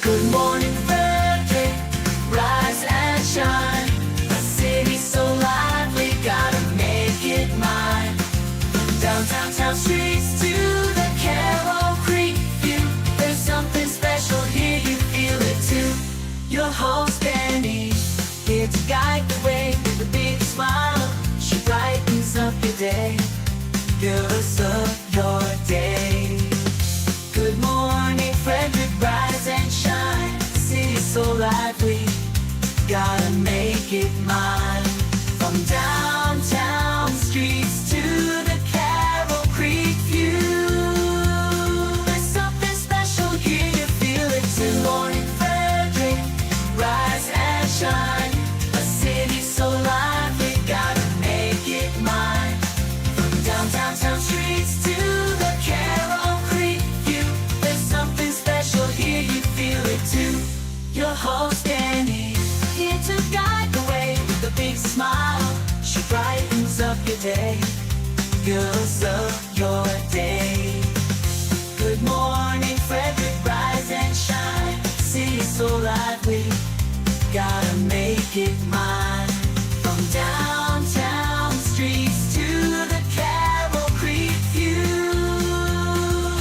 Good morning, Frederick, rise and shine. A city so lively, gotta make it mine. Downtown town streets to the Carroll Creek view. There's something special here, you feel it too. Your host Dani, here to guide the way with a big smile. She brightens up your day, girls of your day. Good morning, Frederick, rise and shine. City's so lively, gotta make it mine. From downtown streets to the Carroll Creek view. There's something special here, you feel it too. Good morning, Frederick, rise and shine. A city so lively, gotta make it mine. From downtown streets to the Carroll Creek view. There's something special here, you feel it too. Your host Dani, here to guide the way with a big smile. She brightens up your day, girls of your day. Good morning, Frederick, rise and shine. City's so lively, gotta make it mine. From downtown streets to the Carroll Creek view.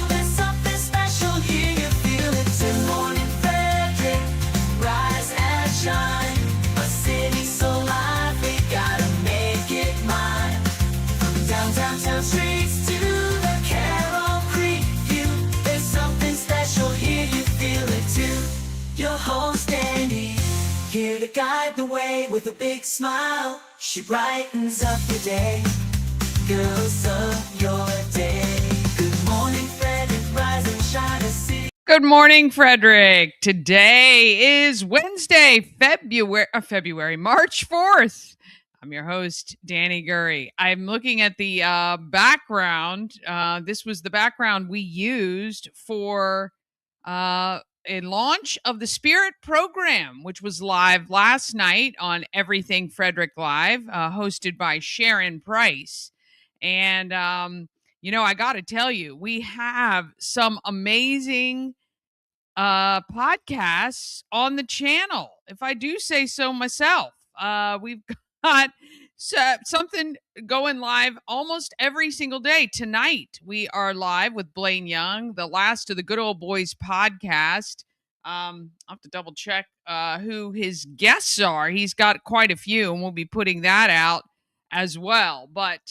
There's something special here, you feel it too. Good morning, Frederick, rise and shine. A city so lively, gotta make it mine. From downtown streets to the Carroll Creek view. There's something special here, you feel it too. Your host Dani, here to guide the way with a big smile. She brightens up your day, girls of your day. Good morning, Frederick, rise and shine. A city. Good morning, Frederick. Today is Wednesday, February, March 4th. I'm your host, Dani Gurrie. I'm looking at the background. This was the background we used for a launch of the Spirit program, which was live last night on Everything Frederick Live, hosted by Sharon Price. And, I got to tell you, we have some amazing podcasts on the channel, if I do say so myself. We've got something going live almost every single day. Tonight, we are live with Blaine Young, the last of the Good Old Boys podcast. I'll have to double check who his guests are. He's got quite a few, and we'll be putting that out as well. But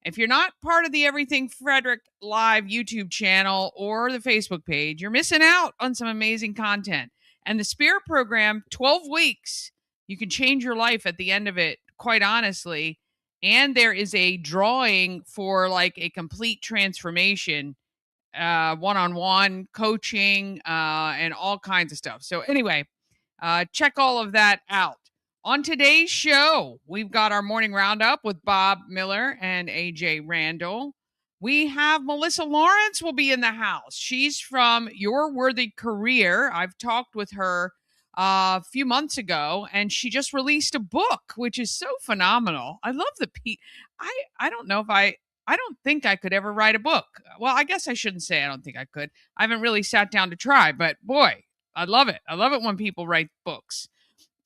if you're not part of the Everything Frederick Live YouTube channel or the Facebook page, you're missing out on some amazing content. And the Spirit program, 12 weeks, you can change your life at the end of it, quite honestly. And there is a drawing for like a complete transformation, one-on-one coaching, and all kinds of stuff. So anyway, check all of that out. On today's show, we've got our morning roundup with Bob Miller and AJ Randall. We have Melissa Lawrence will be in the house. She's from Your Worthy Career. I've talked with her a few months ago, and she just released a book, which is so phenomenal. I love I don't know if I don't think I could ever write a book. Well, I guess I shouldn't say I don't think I could. I haven't really sat down to try, but boy, I love it. I love it when people write books.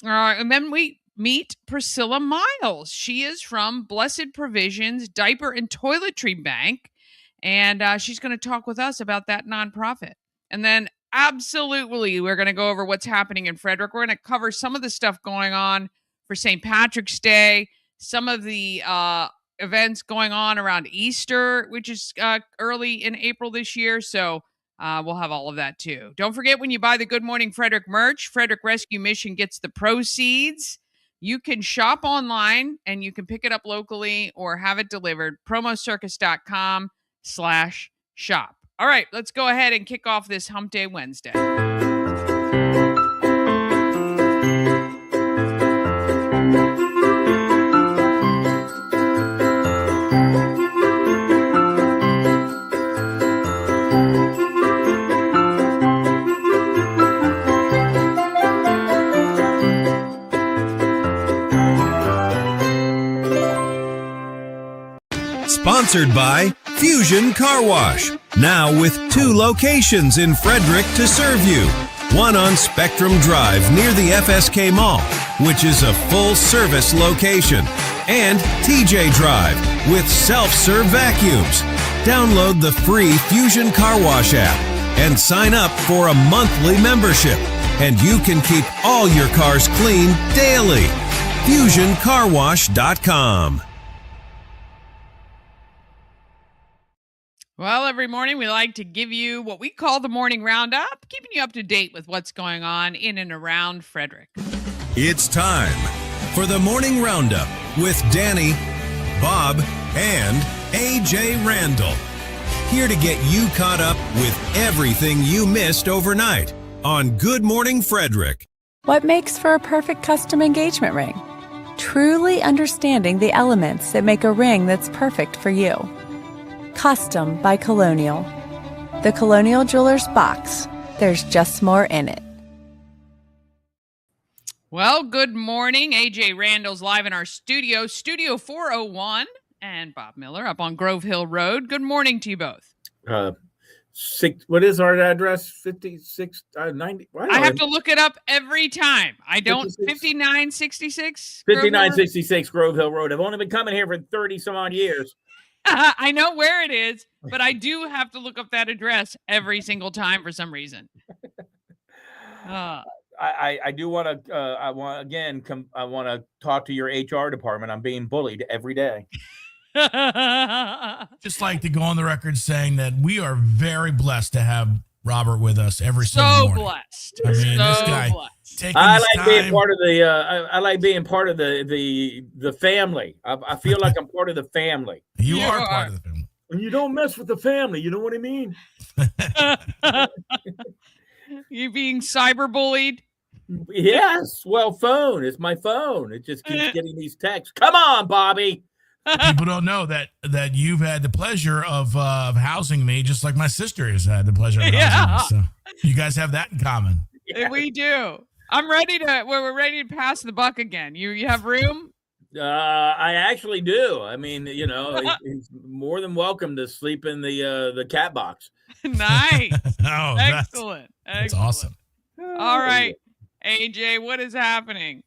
And then we meet Priscilla Myles. She is from Blessed Provisions Diaper and Toiletry Bank, and she's going to talk with us about that nonprofit. And then absolutely, we're going to go over what's happening in Frederick. We're going to cover some of the stuff going on for St. Patrick's Day, some of the events going on around Easter, which is early in April this year. So we'll have all of that too. Don't forget, when you buy the Good Morning Frederick merch, Frederick Rescue Mission gets the proceeds. You can shop online and you can pick it up locally or have it delivered. promocircus.com/shop. All right, let's go ahead and kick off this Hump Day Wednesday. Sponsored by Fusion Car Wash. Now with 2 locations in Frederick to serve you. one on Spectrum Drive near the FSK Mall, which is a full-service location, and TJ Drive with self-serve vacuums. Download the free Fusion Car Wash app and sign up for a monthly membership, and you can keep all your cars clean daily. FusionCarWash.com. Well, every morning we like to give you what we call the morning roundup, keeping you up to date with what's going on in and around Frederick. It's time for the morning roundup with Dani, Bob, and AJ Randall. Here to get you caught up with everything you missed overnight on Good Morning Frederick. What makes for a perfect custom engagement ring? Truly understanding the elements that make a ring that's perfect for you. Custom by Colonial. The Colonial Jewelers box. There's just more in it. Well, good morning. AJ Randall's live in our studio, Studio 401, and Bob Miller up on Grove Hill Road. Good morning to you both. What is our address? 56, 90. I have to look it up every time. I don't. 5966. 5966 Grove Hill Road. I've only been coming here for 30 some odd years. I know where it is, but I do have to look up that address every single time for some reason. I do want to. I want to talk to your HR department. I'm being bullied every day. Just like to go on the record saying that we are very blessed to have Robert with us every single morning. Blessed. I mean, this guy taking his time. Being part of the. I like being part of the family. I feel like I'm part of the family. You are part of the family. And you don't mess with the family. You know what I mean? You being cyberbullied? Yes. Well, phone. It's my phone. It just keeps getting these texts. Come on, Bobby. People don't know that you've had the pleasure of housing me, just like my sister has had the pleasure of housing me. So you guys have that in common. Yeah. We do. We're ready to pass the buck again. You have room? I actually do. I mean, he's more than welcome to sleep in the cat box. Nice. Oh, Excellent. That's awesome. All right, AJ, what is happening?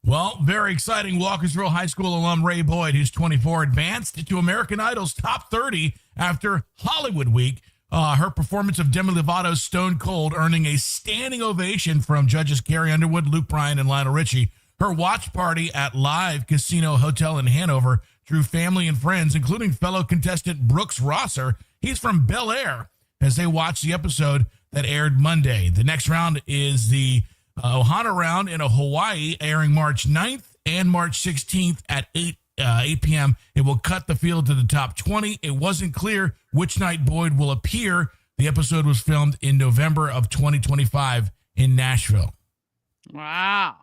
Well, very exciting. Walkersville High School alum Ray Boyd, who's 24, advanced to American Idol's top 30 after Hollywood Week. Her performance of Demi Lovato's Stone Cold earning a standing ovation from judges Carrie Underwood, Luke Bryan, and Lionel Richie. Her watch party at Live Casino Hotel in Hanover drew family and friends, including fellow contestant Brooks Rosser. He's from Bel Air, as they watched the episode that aired Monday. The next round is the Ohana round in Hawaii, airing March 9th and March 16th at 8 p.m. It will cut the field to the top 20. It wasn't clear which night Boyd will appear. The episode was filmed in November of 2025 in Nashville. Wow.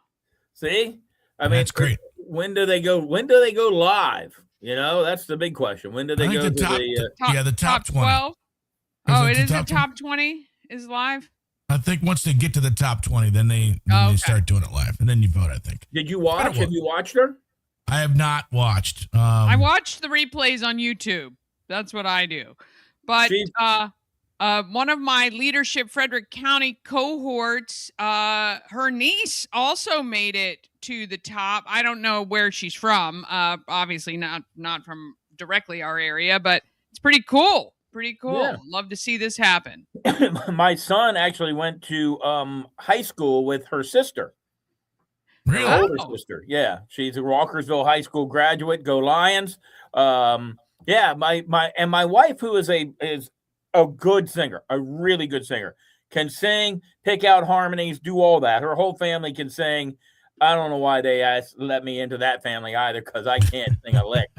See? I mean, that's great. When do they go live? That's the big question. When do they go to the top 20. 12? Oh, it is the top 20 is live? I think once they get to the top 20, then they start doing it live, and then you vote, I think. Did you watch? Have you watched her? I have not watched. I watched the replays on YouTube. That's what I do. But one of my Leadership Frederick County cohorts, her niece also made it to the top. I don't know where she's from. Obviously not from directly our area, but it's pretty cool. Pretty cool. Yeah. Love to see this happen. My son actually went to high school with her sister. Really? Her older sister. Yeah. She's a Walkersville High School graduate. Go Lions. My wife, who is a good singer, a really good singer, can sing, pick out harmonies, do all that. Her whole family can sing. I don't know why they let me into that family either, because I can't sing a lick.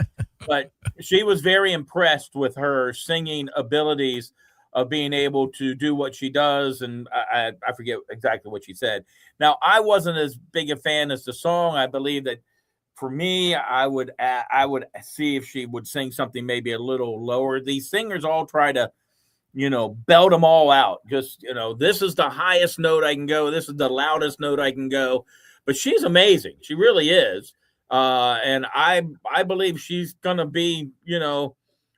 But she was very impressed with her singing abilities of being able to do what she does. And I forget exactly what she said. Now, I wasn't as big a fan as the song. I believe that for me, I would see if she would sing something maybe a little lower. These singers all try to, belt them all out. Just, this is the highest note I can go. This is the loudest note I can go. But she's amazing. She really is. And I believe she's going to be,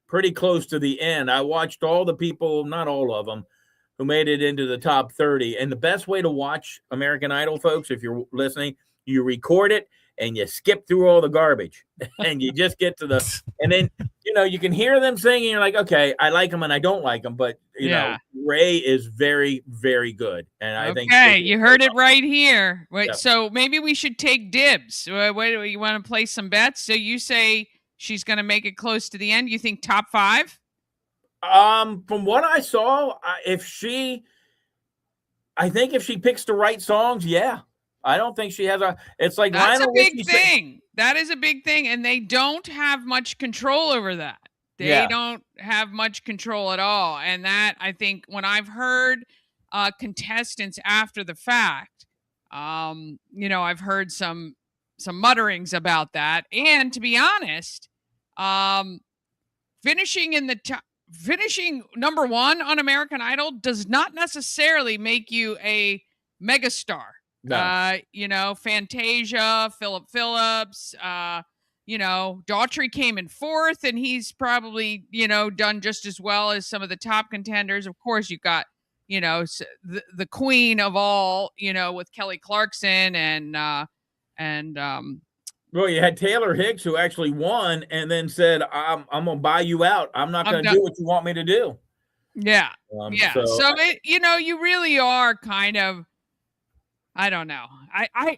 pretty close to the end. I watched all the people, not all of them, who made it into the top 30. And the best way to watch American Idol, folks, if you're listening, you record it and you skip through all the garbage and you just get to and then, you can hear them singing. You're like, okay, I like them and I don't like them. But, Ray is very, very good. And I think. Okay, you heard it right here. Wait, Yeah. So maybe we should take dibs. What do you want to play some bets? So you say she's going to make it close to the end. You think top 5? From what I saw, if she picks the right songs, yeah. I don't think she has it's like that's Lionel a big Richie thing. That is a big thing. And they don't have much control over that. They don't have much control at all. And that, I think, when I've heard contestants after the fact, I've heard some mutterings about that. And to be honest, finishing number 1 on American Idol does not necessarily make you a megastar. No. Fantasia, Philip Phillips, Daughtry came in 4th, and he's probably, done just as well as some of the top contenders. Of course, you've got, the queen of all, with Kelly Clarkson and well, you had Taylor Hicks, who actually won and then said, I'm going to buy you out. I'm not going to do what you want me to do. Yeah. So it, you really are kind of, I don't know. I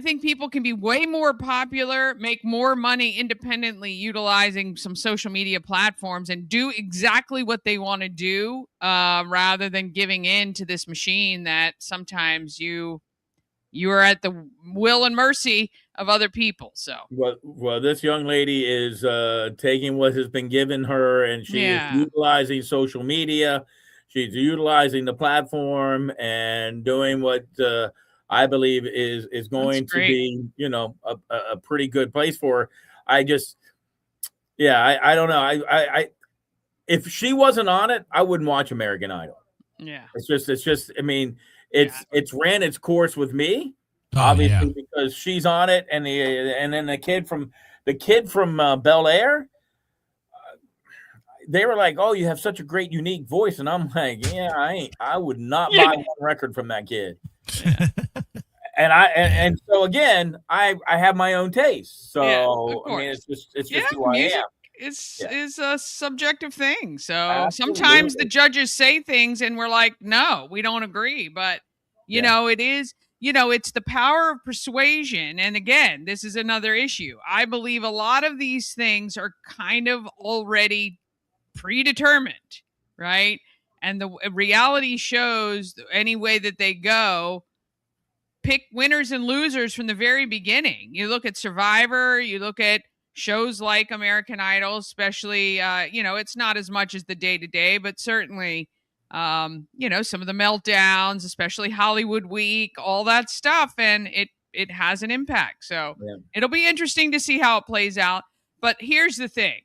think people can be way more popular, make more money independently utilizing some social media platforms and do exactly what they want to do, rather than giving in to this machine that sometimes you are at the will and mercy of other people. So well, this young lady is taking what has been given her, and she is utilizing social media. She's utilizing the platform and doing what I believe is going to be, a pretty good place for her. I don't know. I if she wasn't on it, I wouldn't watch American Idol. Yeah. It's just, I mean, it's ran its course with me, obviously, because she's on it. And then the kid from Bel Air, they were like, "Oh, you have such a great, unique voice," and I'm like, I would not buy one record from that kid. Yeah. And so again, I have my own taste. So I mean, it's just who I am. Is a subjective thing. So Absolutely. Sometimes the judges say things and we're like, no, we don't agree. But it is. It's the power of persuasion. And again, this is another issue. I believe a lot of these things are kind of already predetermined, right? And the reality shows, any way that they go, pick winners and losers from the very beginning. You look at Survivor, you look at shows like American Idol, especially, it's not as much as the day-to-day, but certainly, some of the meltdowns, especially Hollywood Week, all that stuff, and it has an impact. So It'll be interesting to see how it plays out. But here's the thing.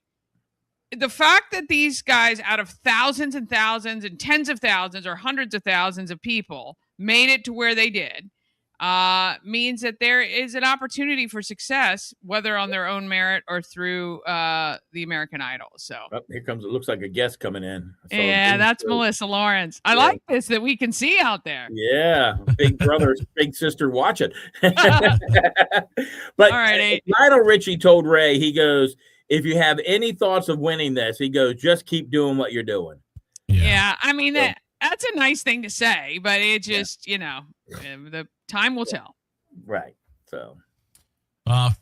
The fact that these guys, out of thousands and thousands and tens of thousands or hundreds of thousands of people, made it to where they did, means that there is an opportunity for success, whether on their own merit or through the American Idol. So here comes, it looks like a guest coming in. Yeah, that's Melissa Lawrence. I like this, that we can see out there. Yeah, big brother, big sister, watch it. But all right, Lionel Richie told Ray, he goes, if you have any thoughts of winning this, he goes, just keep doing what you're doing. Yeah, I mean, that's a nice thing to say, but it just, the time will tell. Right. So.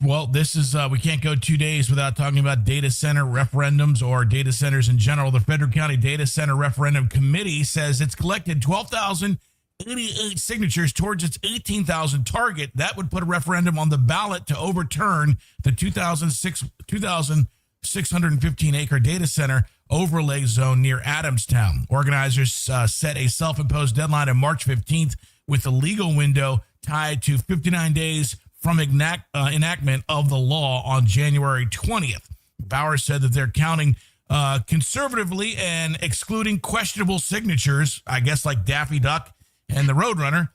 Well, this is, we can't go 2 days without talking about data center referendums or data centers in general. The Frederick County Data Center Referendum Committee says it's collected 12,088 signatures towards its 18,000 target. That would put a referendum on the ballot to overturn the 2,615 acre data center overlay zone near Adamstown. Organizers set a self-imposed deadline of March 15th with the legal window tied to 59 days from enactment of the law on January 20th. Bowers said that they're counting conservatively and excluding questionable signatures, I guess like Daffy Duck and the Roadrunner,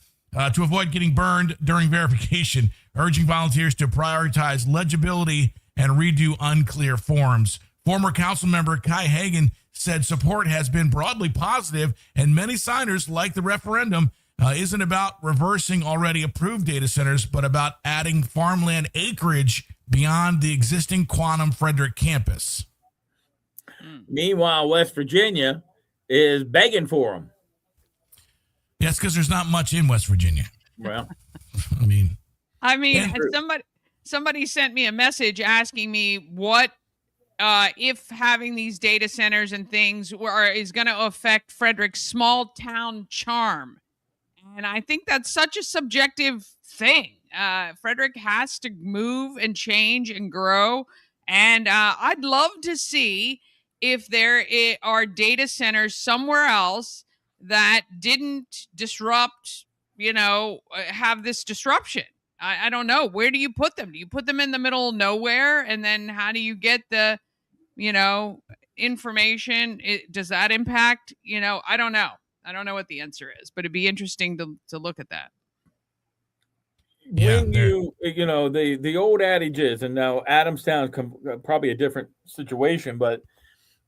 to avoid getting burned during verification, urging volunteers to prioritize legibility and redo unclear forms. Former council member Kai Hagan said support has been broadly positive, and many signers, like the referendum, isn't about reversing already approved data centers, but about adding farmland acreage beyond the existing Quantum Frederick campus. Meanwhile, West Virginia is begging for them. Yes, because there's not much in West Virginia. Well, I mean, somebody sent me a message asking me what if having these data centers and things is going to affect Frederick's small town charm. And I think that's such a subjective thing. Frederick has to move and change and grow. And I'd love to see if there are data centers somewhere else that didn't disrupt, have this disruption. I don't know. Where do you put them? Do you put them in the middle of nowhere? And then how do you get the, information? Does that impact? I don't know. I don't know what the answer is, but it'd be interesting to look at that. When the old adage is, and now Adamstown's probably a different situation, but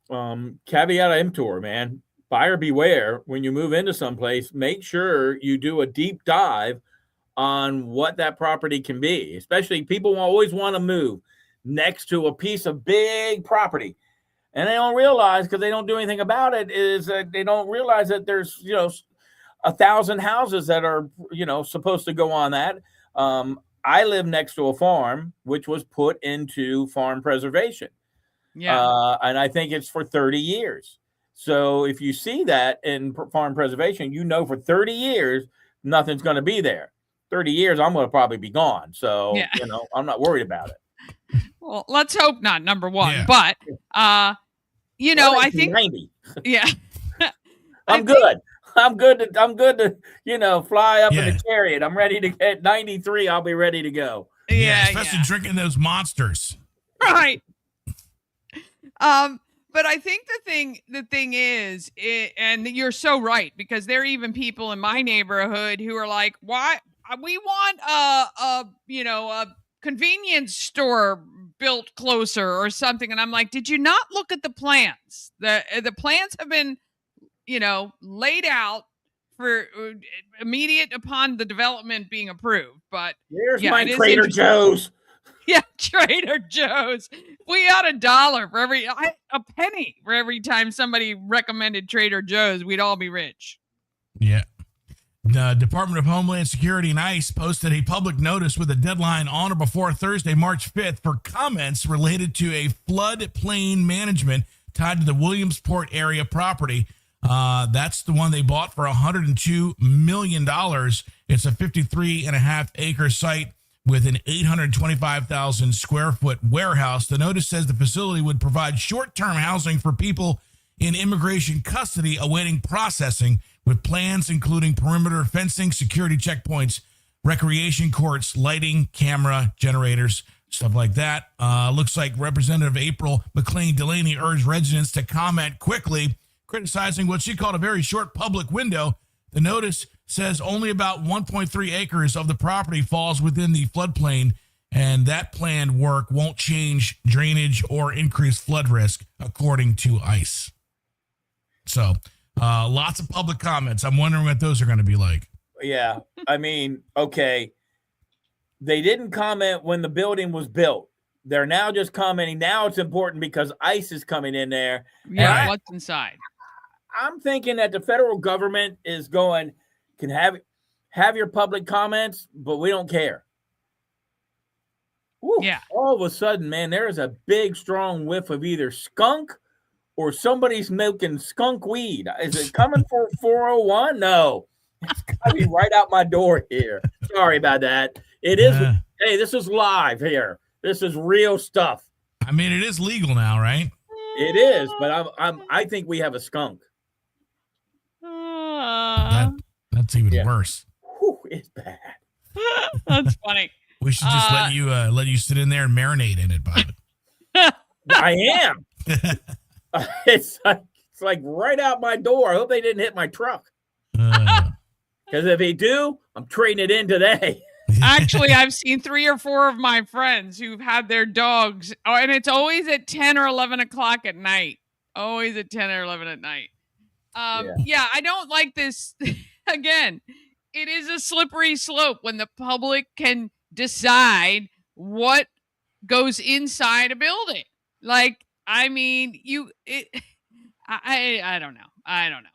caveat emptor, man, buyer beware. When you move into someplace, make sure you do a deep dive on what that property can be. Especially people always want to move next to a piece of big property, and they don't realize, because they don't do anything about it, is that they don't realize that there's 1,000 houses that are supposed to go on that. I live next to a farm which was put into farm preservation. Yeah. And I think it's for 30 years. So if you see that in farm preservation, for 30 years, nothing's going to be there. 30 years, I'm going to probably be gone. So, yeah. I'm not worried about it. Well, let's hope not, number one. Yeah. But, I think 90. Yeah. I'm good to, fly up in the chariot. I'm ready to get 93. I'll be ready to go. Yeah, especially drinking those monsters. Right. But I think the thing is, and you're so right, because there are even people in my neighborhood who are like, why we want a convenience store built closer or something. And I'm like, did you not look at the plans? The plans have been, laid out for immediate upon the development being approved. But here's my Trader Joe's. Yeah, Trader Joe's. We got a penny for every time somebody recommended Trader Joe's. We'd all be rich. Yeah. The Department of Homeland Security and ICE posted a public notice with a deadline on or before Thursday, March 5th, for comments related to a floodplain management tied to the Williamsport area property. That's the one they bought for $102 million. It's a 53.5-acre site with an 825,000 square foot warehouse. The notice says the facility would provide short-term housing for people in immigration custody awaiting processing, with plans including perimeter fencing, security checkpoints, recreation courts, lighting, camera, generators, stuff like that. Looks like Representative April McLean Delaney urged residents to comment quickly, criticizing what she called a very short public window. The notice says only about 1.3 acres of the property falls within the floodplain, and that planned work won't change drainage or increase flood risk, according to ICE. So lots of public comments. I'm wondering what those are going to be like. Yeah. I mean, okay. They didn't comment when the building was built. They're now just commenting. Now it's important because ICE is coming in there. Yeah, what's inside? I'm thinking that the federal government is going, can have your public comments, but we don't care. Woo. Yeah. All of a sudden, man, there is a big, strong whiff of either skunk or somebody's smoking skunk weed. Is it coming for 401? No. It's got to be right out my door here. Sorry about that. It is. Hey, this is live here. This is real stuff. I mean, it is legal now, right? It is, but I think we have a skunk. That's even worse. Whew, it's bad. That's funny. We should just let you sit in there and marinate in it, Bob. I am. It's like right out my door. I hope they didn't hit my truck. Because if they do, I'm trading it in today. Actually, I've seen 3 or 4 of my friends who've had their dogs, and it's always at 10 or 11 o'clock at night. Always at 10 or 11 at night. Yeah. Yeah, I don't like this. Again, it is a slippery slope when the public can decide what goes inside a building. Like, I mean, I don't know. I don't know.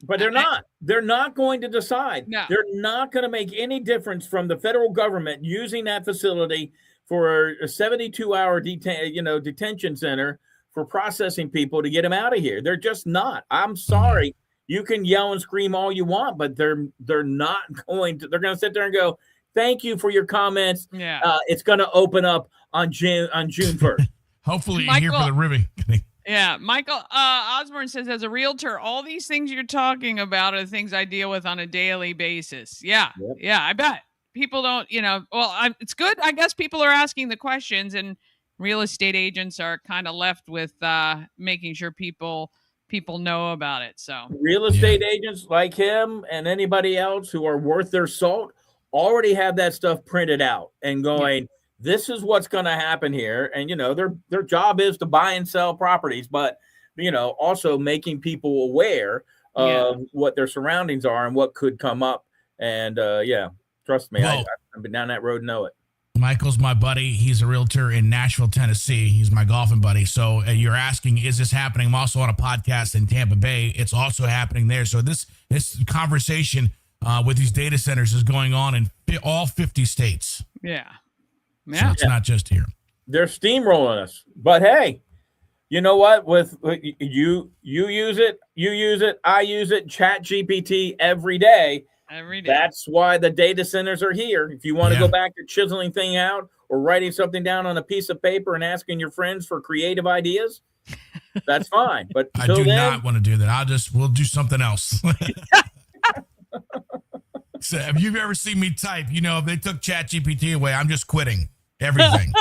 But they're not. They're not going to decide. No. They're not going to make any difference from the federal government using that facility for a 72-hour detention center for processing people to get them out of here. They're just not. I'm sorry. You can yell and scream all you want, but they're not going to. They're going to sit there and go, "Thank you for your comments." Yeah. It's going to open up on June 1st. Hopefully you're here for the ribbing. Yeah, Michael Osborne says, as a realtor, all these things you're talking about are the things I deal with on a daily basis. Yeah, Yep. yeah, I bet. People don't, it's good. I guess people are asking the questions, and real estate agents are kind of left with making sure people know about it. So Real estate agents like him and anybody else who are worth their salt already have that stuff printed out and going, this is what's going to happen here. And, their job is to buy and sell properties, but, also making people aware of what their surroundings are and what could come up. And, trust me, I've been down that road and know it. Michael's my buddy. He's a realtor in Nashville, Tennessee. He's my golfing buddy. So you're asking, is this happening? I'm also on a podcast in Tampa Bay. It's also happening there. So this conversation with these data centers is going on in all 50 states. Yeah. So it's not just here. They're steamrolling us. But hey, you know what? With you use it, I use it, ChatGPT every day. Every day. That's why the data centers are here. If you want to go back to chiseling thing out or writing something down on a piece of paper and asking your friends for creative ideas, that's fine. But I do not want to do that. We'll do something else. So have you ever seen me type? If they took ChatGPT away, I'm just quitting everything.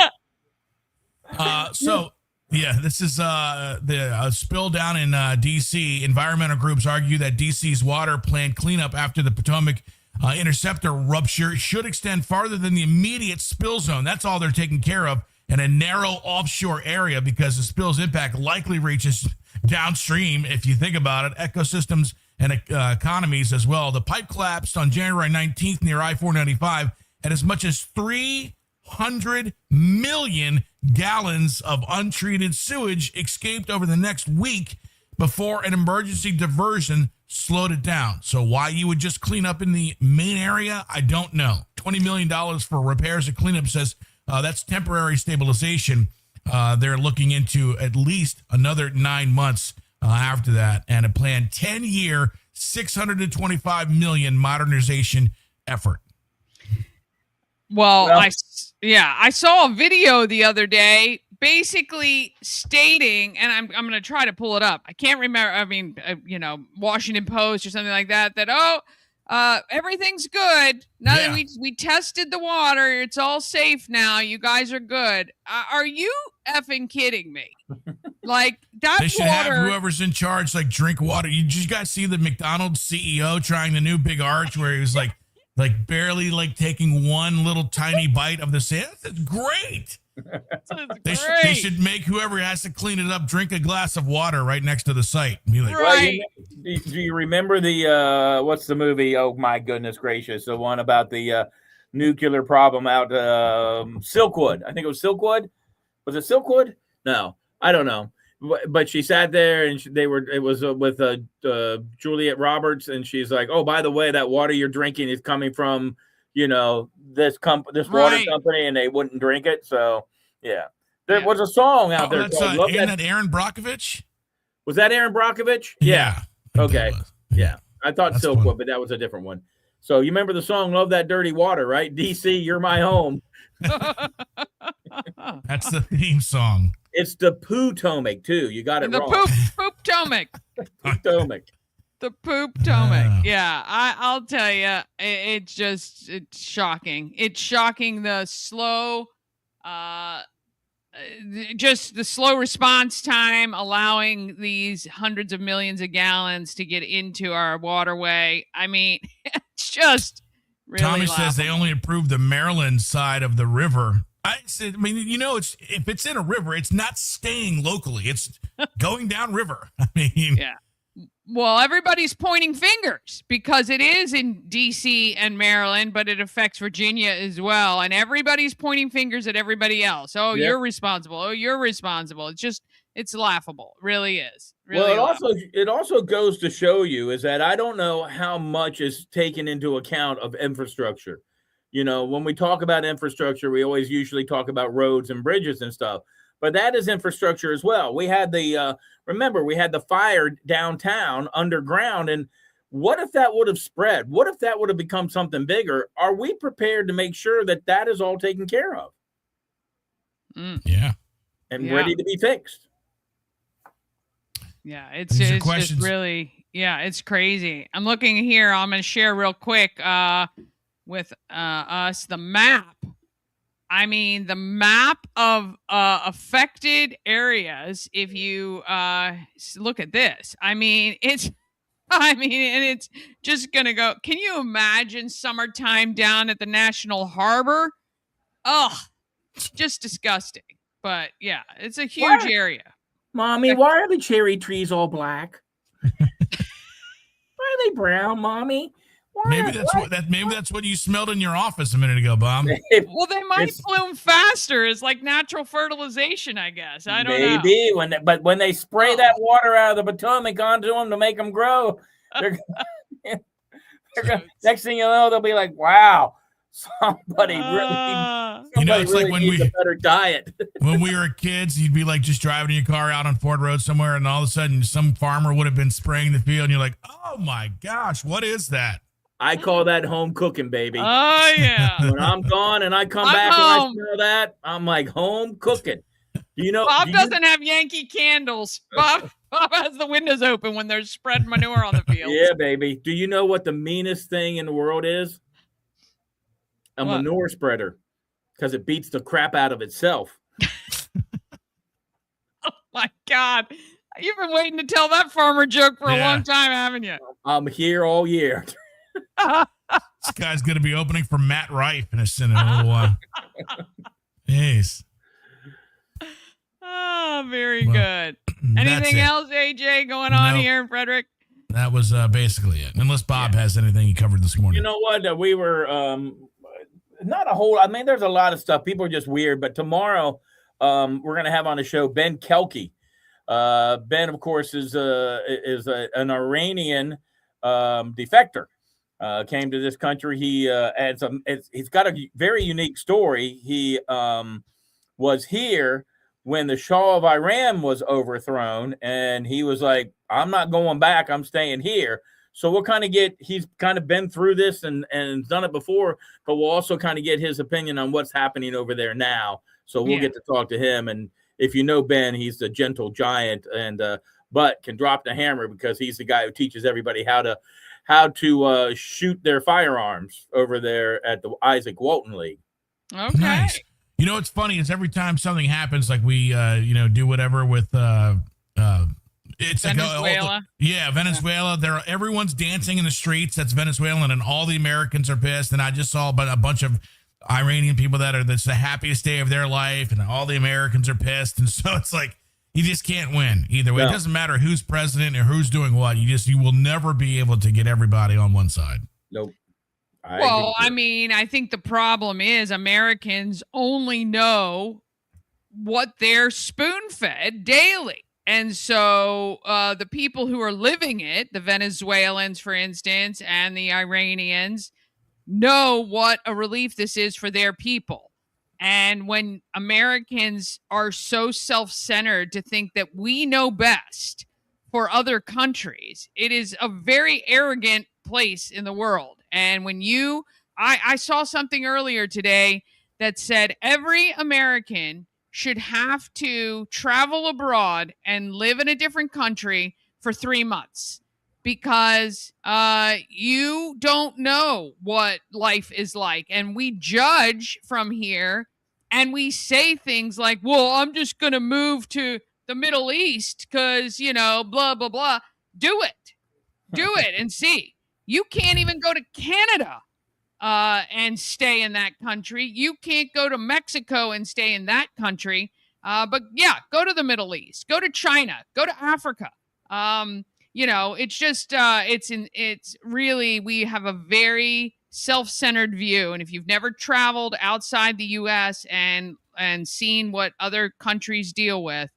This is the spill down in D.C. Environmental groups argue that D.C.'s water plant cleanup after the Potomac interceptor rupture should extend farther than the immediate spill zone. That's all they're taking care of in a narrow offshore area because the spill's impact likely reaches downstream, if you think about it, ecosystems and economies as well. The pipe collapsed on January 19th near I-495 at as much as 300 million gallons of untreated sewage escaped over the next week before an emergency diversion slowed it down. So why you would just clean up in the main area, I don't know. $20 million for repairs and cleanup says that's temporary stabilization. They're looking into at least another 9 months after that, and a planned 10-year, $625 million modernization effort. Well, I saw a video the other day basically stating, and I'm going to try to pull it up. I can't remember. I mean, Washington Post or something like that, everything's good. Now that we tested the water, it's all safe now. You guys are good. Are you effing kidding me? Like that they should water. Have whoever's in charge drink water. You just got to see the McDonald's CEO trying the new big arch where he was barely taking one little tiny bite of the sand. That's great. They should make whoever has to clean it up drink a glass of water right next to the site. And be like, right. Do you remember the what's the movie? Oh my goodness gracious, the one about the nuclear problem out Silkwood. I think it was Silkwood. Was it Silkwood? No, I don't know. But she sat there and it was with Juliet Roberts, and she's like, "Oh, by the way, that water you're drinking is coming from, this water company," and they wouldn't drink it. So, there was a song out there. Isn't that Aaron Brockovich? Was that Aaron Brockovich? Yeah. Okay. Yeah. I thought Silkwood, but that was a different one. So you remember the song "Love That Dirty Water," right? DC, you're my home. That's the theme song. It's the Potomac too. You got it wrong. Poop-tomac. Potomac. The Poop-tomac. Yeah, I'll tell you, it's shocking. It's shocking the slow, just the slow response time, allowing these hundreds of millions of gallons to get into our waterway. I mean, it's just really Tommy says they only approved the Maryland side of the river I mean, if it's in a river, it's not staying locally. It's going down river. I mean, Yeah. Well, everybody's pointing fingers because it is in D.C. and Maryland, but it affects Virginia as well. And everybody's pointing fingers at everybody else. Oh, Yep. you're responsible. Oh, you're responsible. It's laughable. It really is. Really Well, laughable. it also goes to show you is that I don't know how much is taken into account of infrastructure. When we talk about infrastructure, we always usually talk about roads and bridges and stuff, but that is infrastructure as well. We had remember, we had the fire downtown underground. And what if that would have spread? What if that would have become something bigger? Are we prepared to make sure that that is all taken care of? Yeah. And ready to be fixed? Yeah, it's just really, it's crazy. I'm looking here. I'm going to share real quick with us the map. I mean, the map of affected areas. If you look at this, and it's just going to go. Can you imagine summertime down at the National Harbor? Oh, just disgusting. But yeah, it's a huge area. Mommy, why are the cherry trees all black? Why are they brown, Mommy? Maybe that's what you smelled in your office a minute ago, Bob. Well, they might bloom faster. It's like natural fertilization, I guess. I don't know. Maybe when they spray that water out of the Potomac onto them to make them grow, next thing you know, they'll be like, "Wow, somebody it's like when needs a better diet." When we were kids, you'd be like just driving your car out on Ford Road somewhere, and all of a sudden, some farmer would have been spraying the field, and you're like, "Oh my gosh, what is that?" I call that home cooking, baby. Oh, yeah. When I'm gone and I come back and I smell that, I'm like, home cooking. Bob doesn't have Yankee candles. Bob has the windows open when there's spread manure on the field. Yeah, baby. Do you know what the meanest thing in the world is? A manure spreader, because it beats the crap out of itself. Oh, my God. You've been waiting to tell that farmer joke for a long time, haven't you? I'm here all year. This guy's going to be opening for Matt Rife in a little while. Jeez. Oh, very good. Anything else, AJ, going on here in Frederick? That was basically it. Unless Bob has anything he covered this morning. You know what? We were not a whole. I mean, there's a lot of stuff. People are just weird. But tomorrow, we're going to have on the show Ben Kelke. Ben, of course, is an Iranian defector. Came to this country. He's got a very unique story. He was here when the Shah of Iran was overthrown, and he was like, "I'm not going back. I'm staying here." So we'll kind of he's kind of been through this and done it before, but we'll also kind of get his opinion on what's happening over there now. So we'll get to talk to him. And if you know Ben, he's the gentle giant, and but can drop the hammer because he's the guy who teaches everybody how to shoot their firearms over there at the Isaac Walton League. Okay. Nice. You know what's funny is every time something happens, like we do whatever with it's Venezuela. Venezuela. Everyone's dancing in the streets. That's Venezuelan, and all the Americans are pissed. And I just saw a bunch of Iranian people that's the happiest day of their life, and all the Americans are pissed. And so it's like, you just can't win either way. No. It doesn't matter who's president or who's doing what. You will never be able to get everybody on one side. Nope. I think the problem is Americans only know what they're spoon-fed daily. And so the people who are living it, the Venezuelans, for instance, and the Iranians, know what a relief this is for their people. And when Americans are so self-centered to think that we know best for other countries, it is a very arrogant place in the world. And when I saw something earlier today that said every American should have to travel abroad and live in a different country for 3 months because you don't know what life is like. And we judge from here and we say things like, well, I'm just going to move to the Middle East because, blah, blah, blah. Do it and see. You can't even go to Canada and stay in that country. You can't go to Mexico and stay in that country. But yeah, go to the Middle East, go to China, go to Africa. It's just it's really, we have a very self-centered view, and if you've never traveled outside the US and seen what other countries deal with,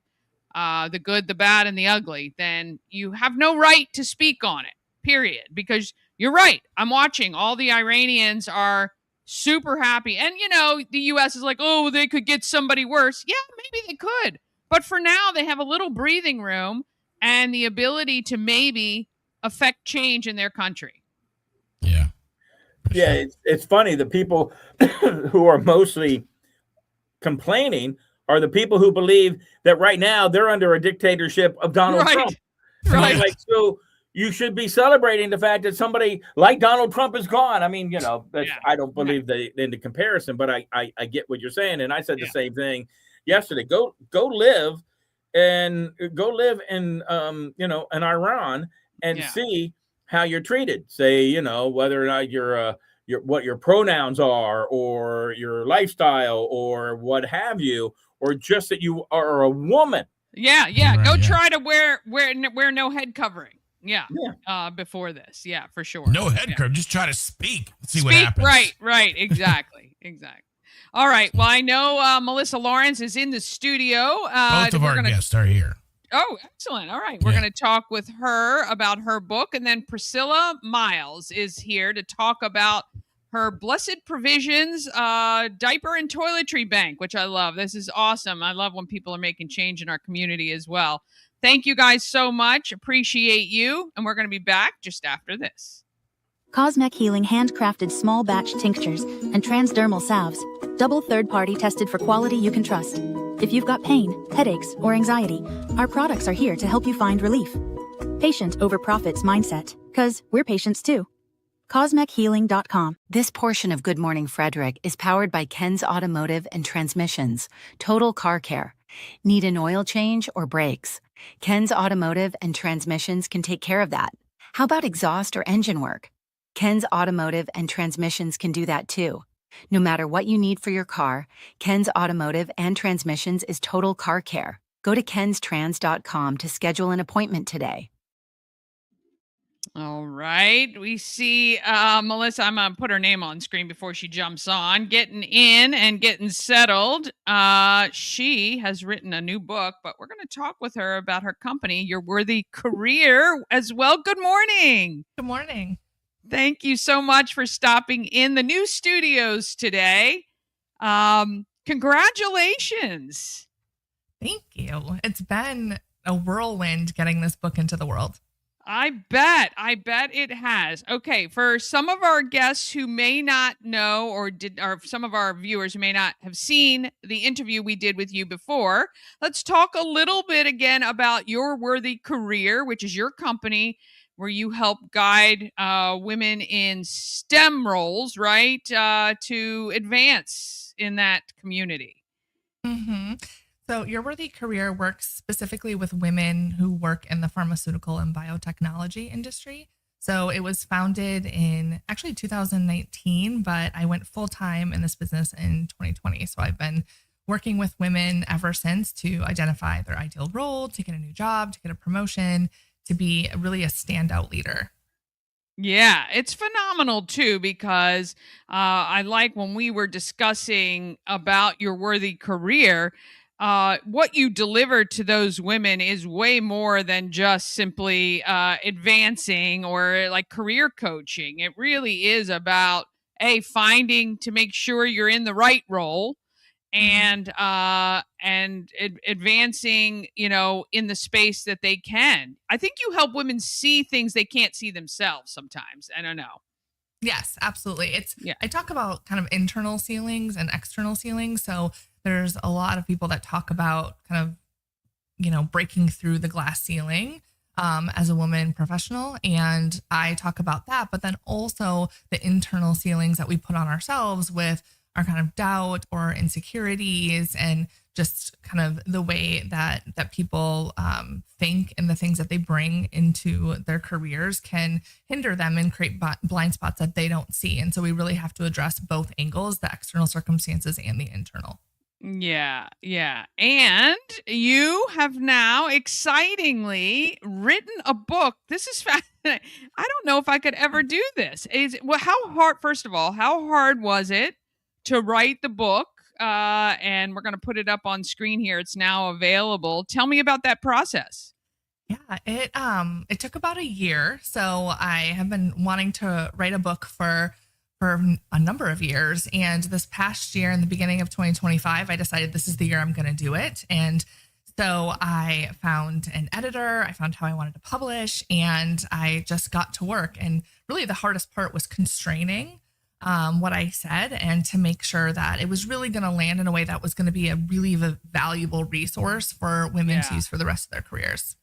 the good, the bad, and the ugly, then you have no right to speak on it, period. Because you're right, I'm watching, all the Iranians are super happy, and the US is like, oh, they could get somebody worse. Yeah, maybe they could, but for now they have a little breathing room and the ability to maybe affect change in their country. Yeah. Yeah, it's funny. The people who are mostly complaining are the people who believe that right now they're under a dictatorship of Donald Trump. Right. Like, so you should be celebrating the fact that somebody like Donald Trump is gone. I mean, that's, I don't believe in the comparison, but I get what you're saying. And I said the same thing yesterday. Go live in in Iran and see how you're treated. Say, whether or not you're what your pronouns are, or your lifestyle, or what have you, or just that you are a woman. Yeah. Right, go try to wear no head covering. Yeah. Before this. Yeah, for sure. No head covering. Just try to speak. See what happens. Right. Exactly. All right. Well, I know Melissa Lawrence is in the studio. Both of our guests are here. Oh, excellent. All right. We're going to talk with her about her book. And then Priscilla Myles is here to talk about her Blessed Provisions diaper and toiletry bank, which I love. This is awesome. I love when people are making change in our community as well. Thank you guys so much. Appreciate you. And we're going to be back just after this. Cosmec Healing handcrafted small batch tinctures and transdermal salves, double third-party tested for quality you can trust. If you've got pain, headaches, or anxiety, our products are here to help you find relief. Patient over profits mindset, 'cause we're patients too. CosmecHealing.com. This portion of Good Morning Frederick is powered by Ken's Automotive and Transmissions, Total Car Care. Need an oil change or brakes? Ken's Automotive and Transmissions can take care of that. How about exhaust or engine work? Ken's Automotive and Transmissions can do that too. No matter what you need for your car, Ken's Automotive and Transmissions is Total Car Care. Go to kenstrans.com to schedule an appointment today. All right. We see Melissa. I'm going to put her name on screen before she jumps on. Getting in and getting settled. She has written a new book, but we're going to talk with her about her company, Your Worthy Career, as well. Good morning. Good morning. Thank you so much for stopping in the new studios today. Congratulations. Thank you. It's been a whirlwind getting this book into the world. I bet it has. Okay, for some of our guests who may not know or some of our viewers who may not have seen the interview we did with you before, let's talk a little bit again about Your Worthy Career, which is your company where you help guide women in STEM roles, right, to advance in that community. Mm-hmm. So Your Worthy Career works specifically with women who work in the pharmaceutical and biotechnology industry. So it was founded in actually 2019, but I went full time in this business in 2020. So I've been working with women ever since to identify their ideal role, to get a new job, to get a promotion, to be really a standout leader. Yeah, it's phenomenal too, because I like when we were discussing about Your Worthy Career, what you deliver to those women is way more than just simply advancing or like career coaching. It really is about finding to make sure you're in the right role and advancing, in the space that they can. I think you help women see things they can't see themselves sometimes. I don't know. Yes, absolutely. I talk about kind of internal ceilings and external ceilings. So there's a lot of people that talk about kind of, breaking through the glass ceiling as a woman professional. And I talk about that, but then also the internal ceilings that we put on ourselves with our kind of doubt or insecurities, and just kind of the way that people think and the things that they bring into their careers can hinder them and create blind spots that they don't see. And so we really have to address both angles, the external circumstances and the internal. Yeah, yeah. And you have now excitingly written a book. This is fascinating. I don't know if I could ever do this. How hard, first of all, how hard was it to write the book? And we're going to put it up on screen here. It's now available. Tell me about that process. Yeah, it took about a year. So I have been wanting to write a book for a number of years. And this past year, in the beginning of 2025, I decided this is the year I'm going to do it. And so I found an editor, I found how I wanted to publish, and I just got to work. And really the hardest part was constraining what I said, and to make sure that it was really going to land in a way that was going to be a really valuable resource for women to use for the rest of their careers.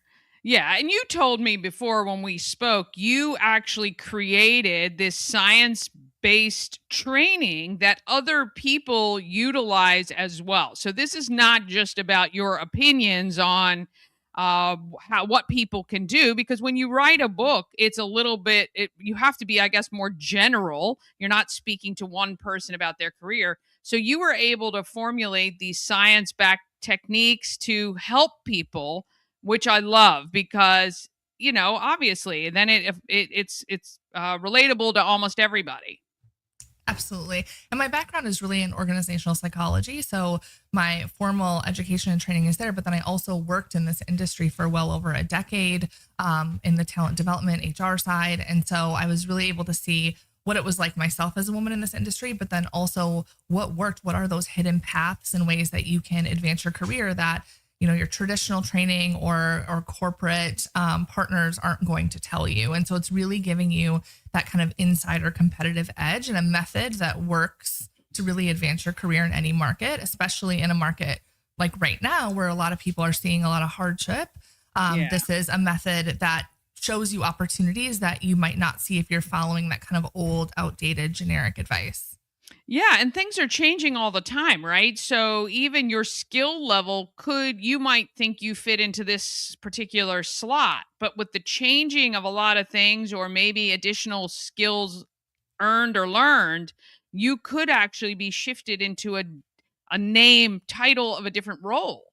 Yeah. And you told me before when we spoke, you actually created this science-based training that other people utilize as well. So this is not just about your opinions on what people can do, because when you write a book, it's a little bit, you have to be, I guess, more general. You're not speaking to one person about their career. So you were able to formulate these science-backed techniques to help people, which I love, because, obviously then it's relatable to almost everybody. Absolutely. And my background is really in organizational psychology. So my formal education and training is there, but then I also worked in this industry for well over a decade in the talent development HR side. And so I was really able to see what it was like myself as a woman in this industry, but then also what worked, what are those hidden paths and ways that you can advance your career that your traditional training or corporate partners aren't going to tell you. And so it's really giving you that kind of insider competitive edge and a method that works to really advance your career in any market, especially in a market like right now where a lot of people are seeing a lot of hardship. This is a method that shows you opportunities that you might not see if you're following that kind of old, outdated, generic advice. Yeah, and things are changing all the time, right? So even your skill level you might think you fit into this particular slot, but with the changing of a lot of things, or maybe additional skills earned or learned, you could actually be shifted into a name title of a different role.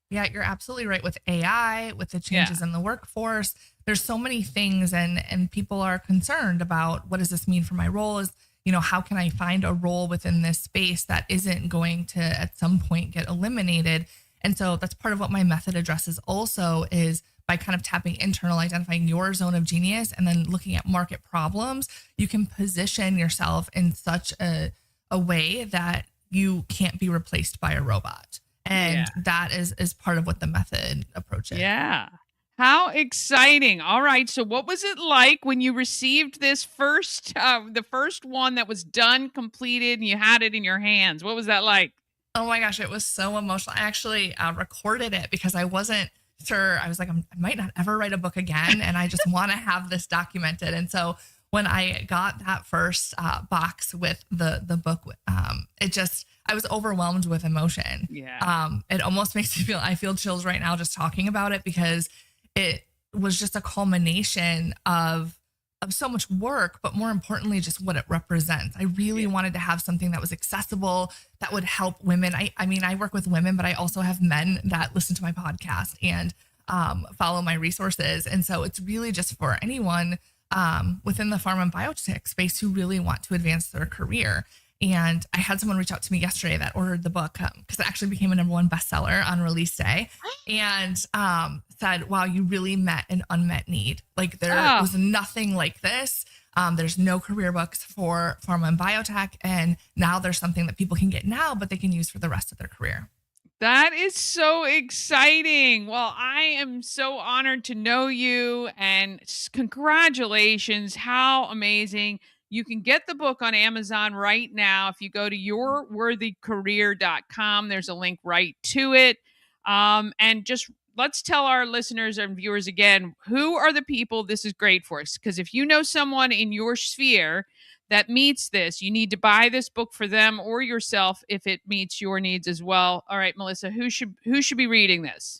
Yeah, you're absolutely right. With AI, with the changes in the workforce, there's so many things, and people are concerned about, what does this mean for my role? How can I find a role within this space that isn't going to at some point get eliminated? And so that's part of what my method addresses also, is by kind of tapping internal, identifying your zone of genius, and then looking at market problems, you can position yourself in such a way that you can't be replaced by a robot. And that is part of what the method approaches. Yeah. How exciting. All right. So what was it like when you received this the first one that was done, completed, and you had it in your hands? What was that like? Oh my gosh, it was so emotional. I actually recorded it because I wasn't sure. I was like, I might not ever write a book again, and I just want to have this documented. And so when I got that first box with the book, I was overwhelmed with emotion. Yeah. It almost makes me I feel chills right now just talking about it, because it was just a culmination of so much work, but more importantly, just what it represents. I really wanted to have something that was accessible, that would help women. I mean, I work with women, but I also have men that listen to my podcast and follow my resources. And so it's really just for anyone within the pharma and biotech space who really want to advance their career. And I had someone reach out to me yesterday that ordered the book because it actually became a #1 bestseller on release day, and said, wow, you really met an unmet need. Like there was nothing like this. There's no career books for pharma and biotech. And now there's something that people can get now, but they can use for the rest of their career. That is so exciting. Well, I am so honored to know you, and congratulations. How amazing. You can get the book on Amazon right now. If you go to yourworthycareer.com, there's a link right to it. And just let's tell our listeners and viewers again, who are the people this is great for? Because if you know someone in your sphere that meets this. You need to buy this book for them or yourself if it meets your needs as well. All right, Melissa, who should be reading this?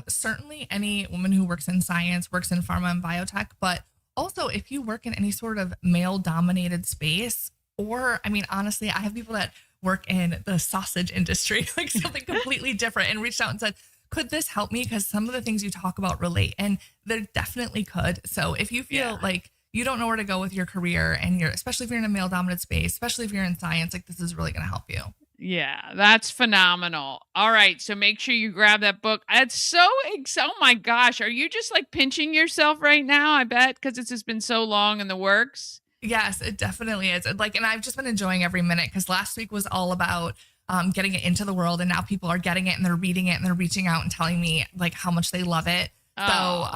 Certainly any woman who works in science, works in pharma and biotech, but also if you work in any sort of male dominated space, or I mean, honestly, I have people that work in the sausage industry, like something completely different, and reached out and said, could this help me? Because some of the things you talk about relate, and they definitely could. So if you feel like you don't know where to go with your career, and especially if you're in a male dominant space, especially if you're in science, like this is really going to help you. Yeah, that's phenomenal. All right, so make sure you grab that book. It's so oh my gosh, are you just like pinching yourself right now? I bet because it's just been so long in the works. Yes, it definitely is. And I've just been enjoying every minute, because last week was all about getting it into the world, and now people are getting it and they're reading it and they're reaching out and telling me like how much they love it. So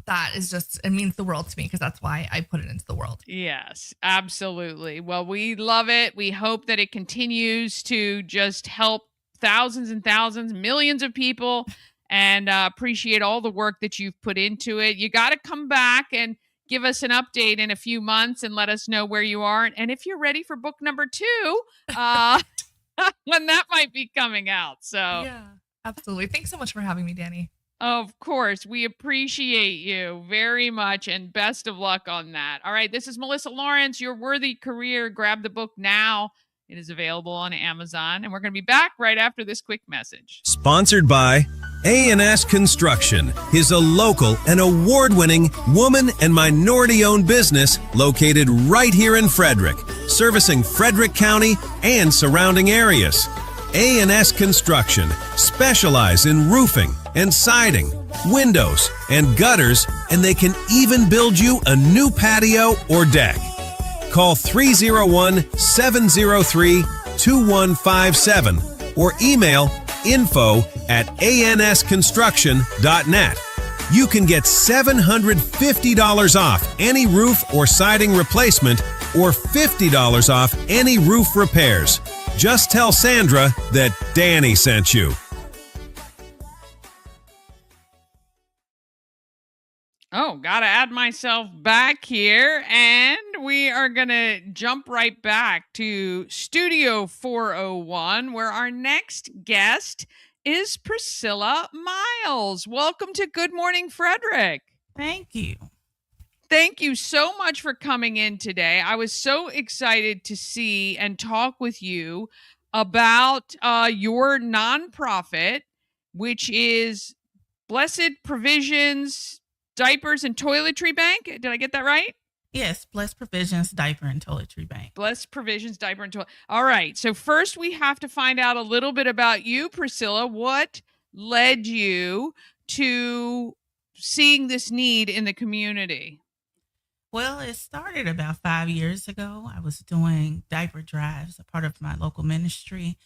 that is just, it means the world to me, because that's why I put it into the world. Yes, absolutely. Well, we love it. We hope that it continues to just help thousands and thousands, millions of people, and appreciate all the work that you've put into it. You got to come back and give us an update in a few months and let us know where you are. And if you're ready for book number 2, when that might be coming out. So yeah, absolutely. Thanks so much for having me, Dani. Of course, we appreciate you very much, and best of luck on that. All right, this is Melissa Lawrence, Your Worthy Career. Grab the book now. It is available on Amazon, and we're going to be back right after this quick message. Sponsored by A&S Construction is a local and award-winning woman and minority-owned business located right here in Frederick, servicing Frederick County and surrounding areas. A&S Construction specialize in roofing and siding, windows, and gutters, and they can even build you a new patio or deck. Call 301-703-2157 or email info@ansconstruction.net. You can get $750 off any roof or siding replacement or $50 off any roof repairs. Just tell Sandra that Dani sent you. Oh, gotta add myself back here. And we are gonna jump right back to Studio 401, where our next guest is Priscilla Myles. Welcome to Good Morning Frederick. Thank you. Thank you so much for coming in today. I was so excited to see and talk with you about your nonprofit, which is Blessed Provisions Diapers and Toiletry Bank. Did I get that right? Yes, Blessed Provisions Diaper and Toiletry Bank. Blessed Provisions Diaper and Toilet. All right. So first we have to find out a little bit about you, Priscilla. What led you to seeing this need in the community? Well, it started about 5 years ago. I was doing diaper drives, a part of my local ministry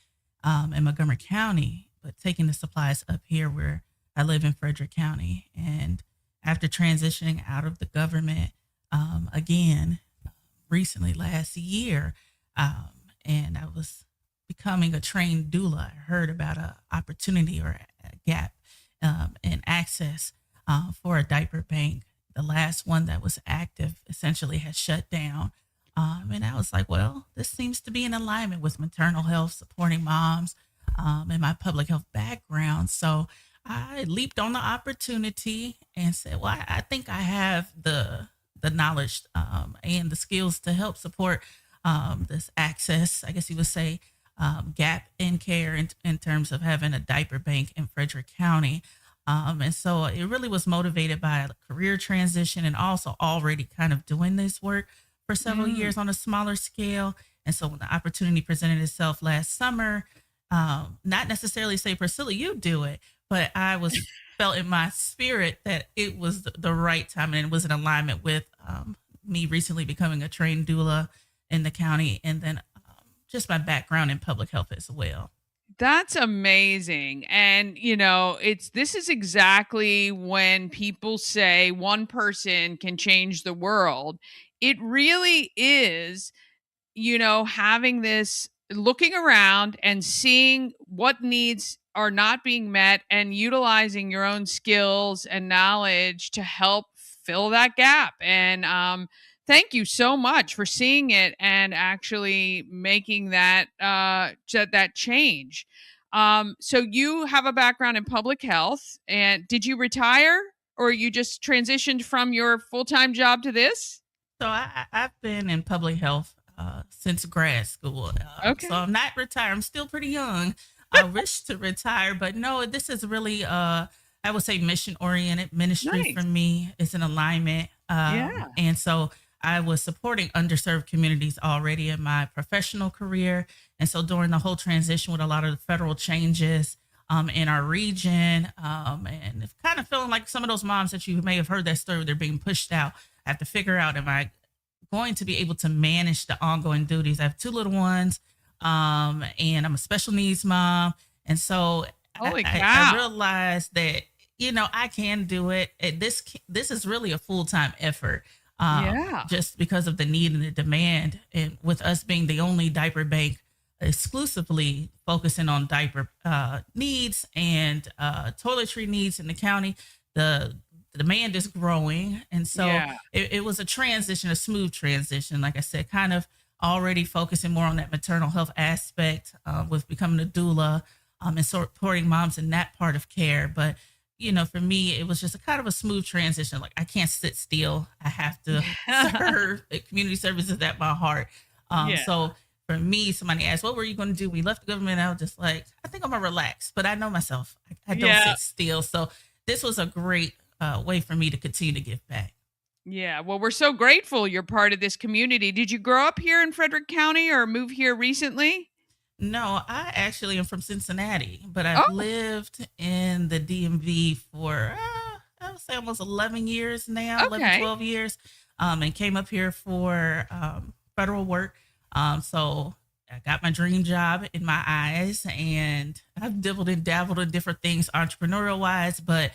in Montgomery County, but taking the supplies up here where I live in Frederick County. And after transitioning out of the government again recently last year, and I was becoming a trained doula, I heard about an opportunity or a gap in access for a diaper bank. The last one that was active essentially has shut down. And I was like, well, this seems to be in alignment with maternal health, supporting moms, and my public health background. So I leaped on the opportunity and said, well, I think I have the knowledge and the skills to help support this access, I guess you would say, gap in care in terms of having a diaper bank in Frederick County. And so it really was motivated by a career transition and also already kind of doing this work for several years on a smaller scale. And so when the opportunity presented itself last summer, not necessarily say, Priscilla, you do it, but I felt in my spirit that it was the right time, and it was in alignment with me recently becoming a trained doula in the county, and then just my background in public health as well. That's amazing. And, this is exactly when people say one person can change the world. It really is, having this, looking around and seeing what needs are not being met and utilizing your own skills and knowledge to help fill that gap. And thank you so much for seeing it and actually making that that change. So you have a background in public health, and did you retire or you just transitioned from your full-time job to this? So I've been in public health since grad school. Okay. So I'm not retired. I'm still pretty young. I wish to retire, but no, this is really, I would say, mission oriented ministry Nice. for me. It's an alignment. Yeah. And so I was supporting underserved communities already in my professional career. And so during the whole transition with a lot of the federal changes in our region, and it's kind of feeling like some of those moms that you may have heard that story, they're being pushed out. I have to figure out, am I going to be able to manage the ongoing duties? I have two little ones, and I'm a special needs mom. And so Holy I cow. realized that, I can do it. This is really a full-time effort. Yeah. Just because of the need and the demand. And with us being the only diaper bank exclusively focusing on diaper needs and toiletry needs in the county, the demand is growing. And so Yeah. it was a transition, a smooth transition. Like I said, kind of already focusing more on that maternal health aspect with becoming a doula and supporting moms in that part of care. But, for me, it was just a kind of a smooth transition. Like, I can't sit still. I have to serve. Community service is at my heart. Yeah. So for me, somebody asked, what were you going to do? We left the government. I was just like, I think I'm going to relax, but I know myself. I don't Yeah. sit still. So this was a great way for me to continue to give back. Yeah. Well, we're so grateful you're part of this community. Did you grow up here in Frederick County or move here recently? No, I actually am from Cincinnati, but I've Oh, lived in the DMV for, I would say almost 11 years now, 11, okay. 12 years, and came up here for federal work. So I got my dream job in my eyes, and I've dabbled in different things entrepreneurial wise, but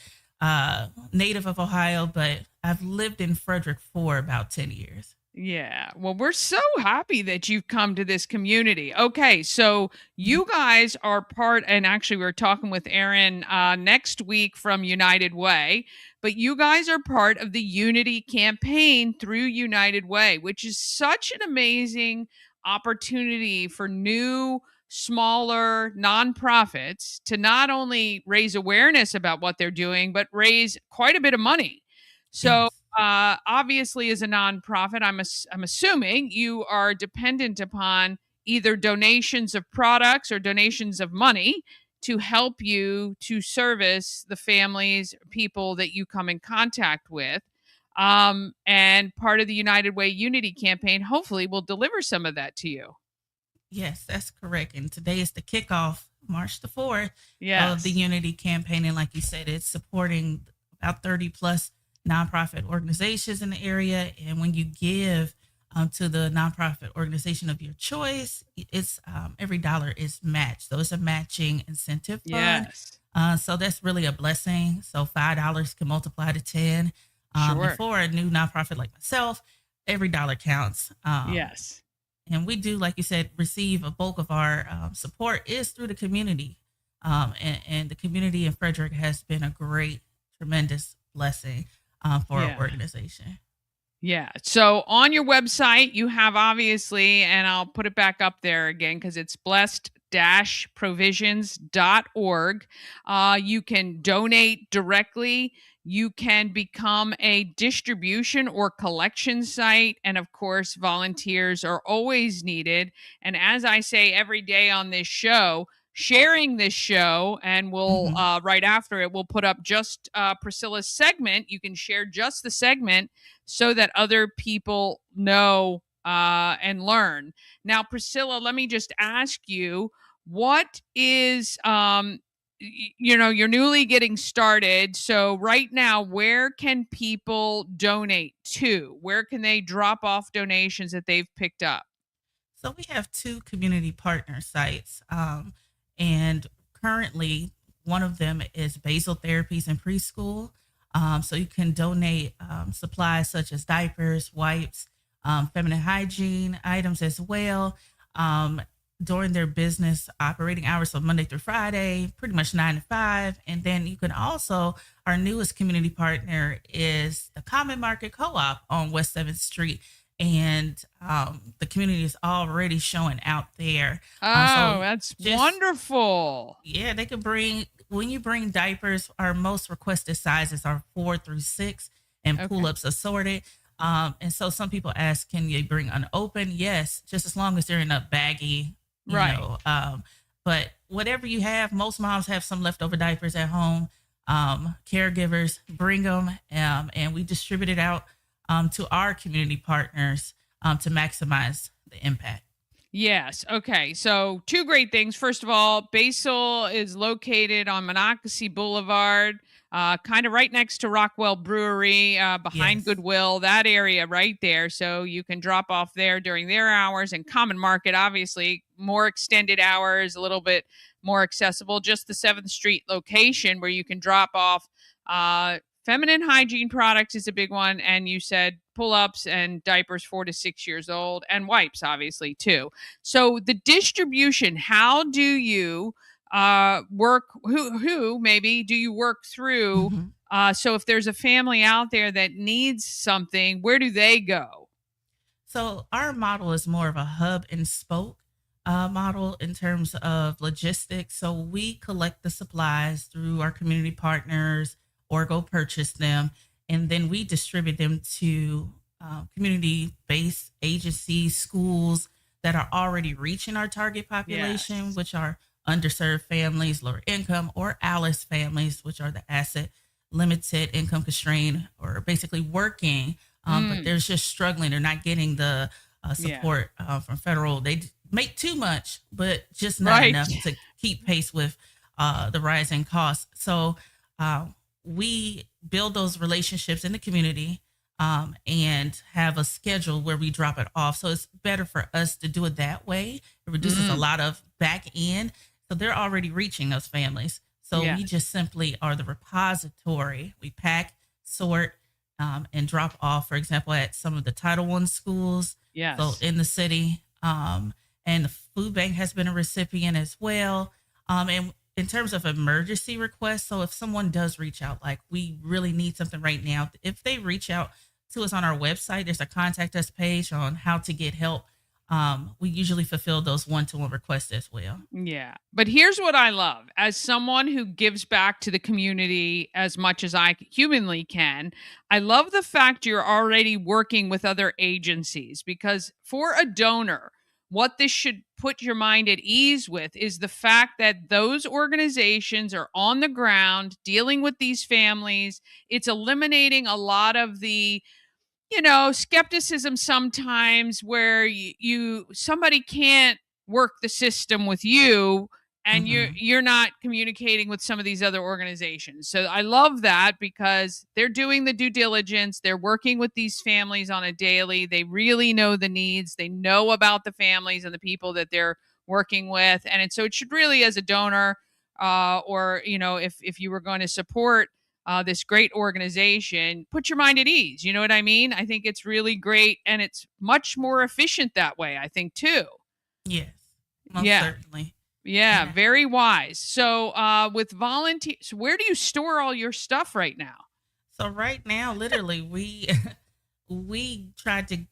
native of Ohio, but I've lived in Frederick for about 10 years. Yeah. Well, we're so happy that you've come to this community. Okay. So you guys are part, and actually, we're talking with Aaron next week from United Way, but you guys are part of the Unity campaign through United Way, which is such an amazing opportunity for new, smaller nonprofits to not only raise awareness about what they're doing, but raise quite a bit of money. So, Yes. obviously, as a nonprofit, I'm assuming you are dependent upon either donations of products or donations of money to help you to service the families, people that you come in contact with. And part of the United Way Unity campaign hopefully will deliver some of that to you. Yes, that's correct. And today is the kickoff, March the 4th, of the Yes. Unity campaign. And like you said, it's supporting about 30 plus nonprofit organizations in the area. And when you give to the nonprofit organization of your choice, it's every dollar is matched. So it's a matching incentive fund. Yes. So that's really a blessing. So $5 can multiply to 10. And Sure. for a new nonprofit like myself, every dollar counts. Yes. And we do, like you said, receive a bulk of our support is through the community. And the community in Frederick has been a great, tremendous blessing for Yeah. our organization. Yeah. So on your website, you have obviously, and I'll put it back up there again because it's blessed-provisions.org. You can donate directly. You can become a distribution or collection site. And of course, volunteers are always needed. And as I say every day on this show, sharing this show, and we'll Mhm. right after it, we'll put up just Priscilla's segment. You can share just the segment so that other people know and learn. Now, Priscilla, let me just ask you, what is, you're newly getting started. So right now, where can people donate to? Where can they drop off donations that they've picked up? So we have two community partner sites. And currently, one of them is Basal Therapies in Preschool. So you can donate supplies such as diapers, wipes, feminine hygiene items as well. During their business operating hours, so Monday through Friday, pretty much 9 to 5. And then you can also, our newest community partner is the Common Market Co-op on West 7th Street. and the community is already showing out there. Oh, So that's just wonderful. yeah, they could bring when you bring diapers. Our most requested sizes are 4 through 6, and Okay. pull-ups assorted. And so some people ask, can you bring unopened? Yes, just as long as they're in a baggie, you Right. know. But whatever you have, most moms have some leftover diapers at home. Caregivers bring them, and we distribute it out to our community partners to maximize the impact. Yes. Okay. So, two great things. First of all, Basil is located on Monocacy Boulevard, kind of right next to Rockwell Brewery, behind Yes. Goodwill, that area right there. So, you can drop off there during their hours, and Common Market, obviously, more extended hours, a little bit more accessible. Just the 7th Street location where you can drop off. Feminine hygiene products is a big one. And you said pull ups and diapers 4 to 6 years old, and wipes, obviously, too. So the distribution, how do you work? Who maybe do you work through? Mhm. So if there's a family out there that needs something, where do they go? So our model is more of a hub and spoke model in terms of logistics. So we collect the supplies through our community partners or go purchase them, and then we distribute them to community-based agencies, schools that are already reaching our target population, Yes. which are underserved families, lower income, or ALICE families, which are the asset limited, income constrained, or basically working, but Mm, they're just struggling. They're not getting the yeah. support from federal. Make too much, but just not Right. enough to keep pace with the rising costs. So uh, we build those relationships in the community, and have a schedule where we drop it off. So it's better for us to do it that way. It reduces a Mm, lot of back end. So they're already reaching those families. So we yes. just simply are the repository. We pack, sort, and drop off, for example, at some of the Title I schools. So Yes. in the city, and the food bank has been a recipient as well. And in terms of emergency requests, so if someone does reach out, like we really need something right now, if they reach out to us on our website, there's a contact us page on how to get help. We usually fulfill those one-to-one requests as well. Yeah. But here's what I love. As someone who gives back to the community as much as I humanly can, I love the fact you're already working with other agencies, because for a donor, what this should put your mind at ease with is the fact that those organizations are on the ground dealing with these families. It's eliminating a lot of the skepticism sometimes, where somebody can't work the system with you, and you're Hmm. you're not communicating with some of these other organizations. So I love that, because they're doing the due diligence. They're working with these families on a daily. They really know the needs. They know about the families and the people that they're working with. So it should really, as a donor, or if you were going to support this great organization, put your mind at ease. You know what I mean? I think it's really great, and it's much more efficient that way, I think, too. Yes, most Yeah. certainly. Yeah. And Very wise. So, with volunteers, where do you store all your stuff right now? so right now, literally, we we try to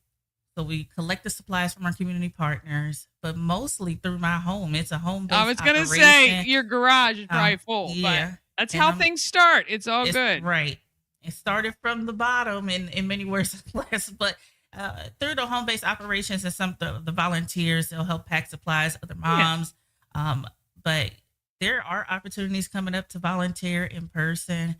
so we collect the supplies from our community partners, but mostly through my home. It's a I home-based was going to say operation. your garage is probably full, but Yeah, that's and how things start. It's all it's good. right. It started from the bottom in many words less, but through the home-based operations and some of the volunteers, they'll help pack supplies, other Yeah. moms. But there are opportunities coming up to volunteer in person.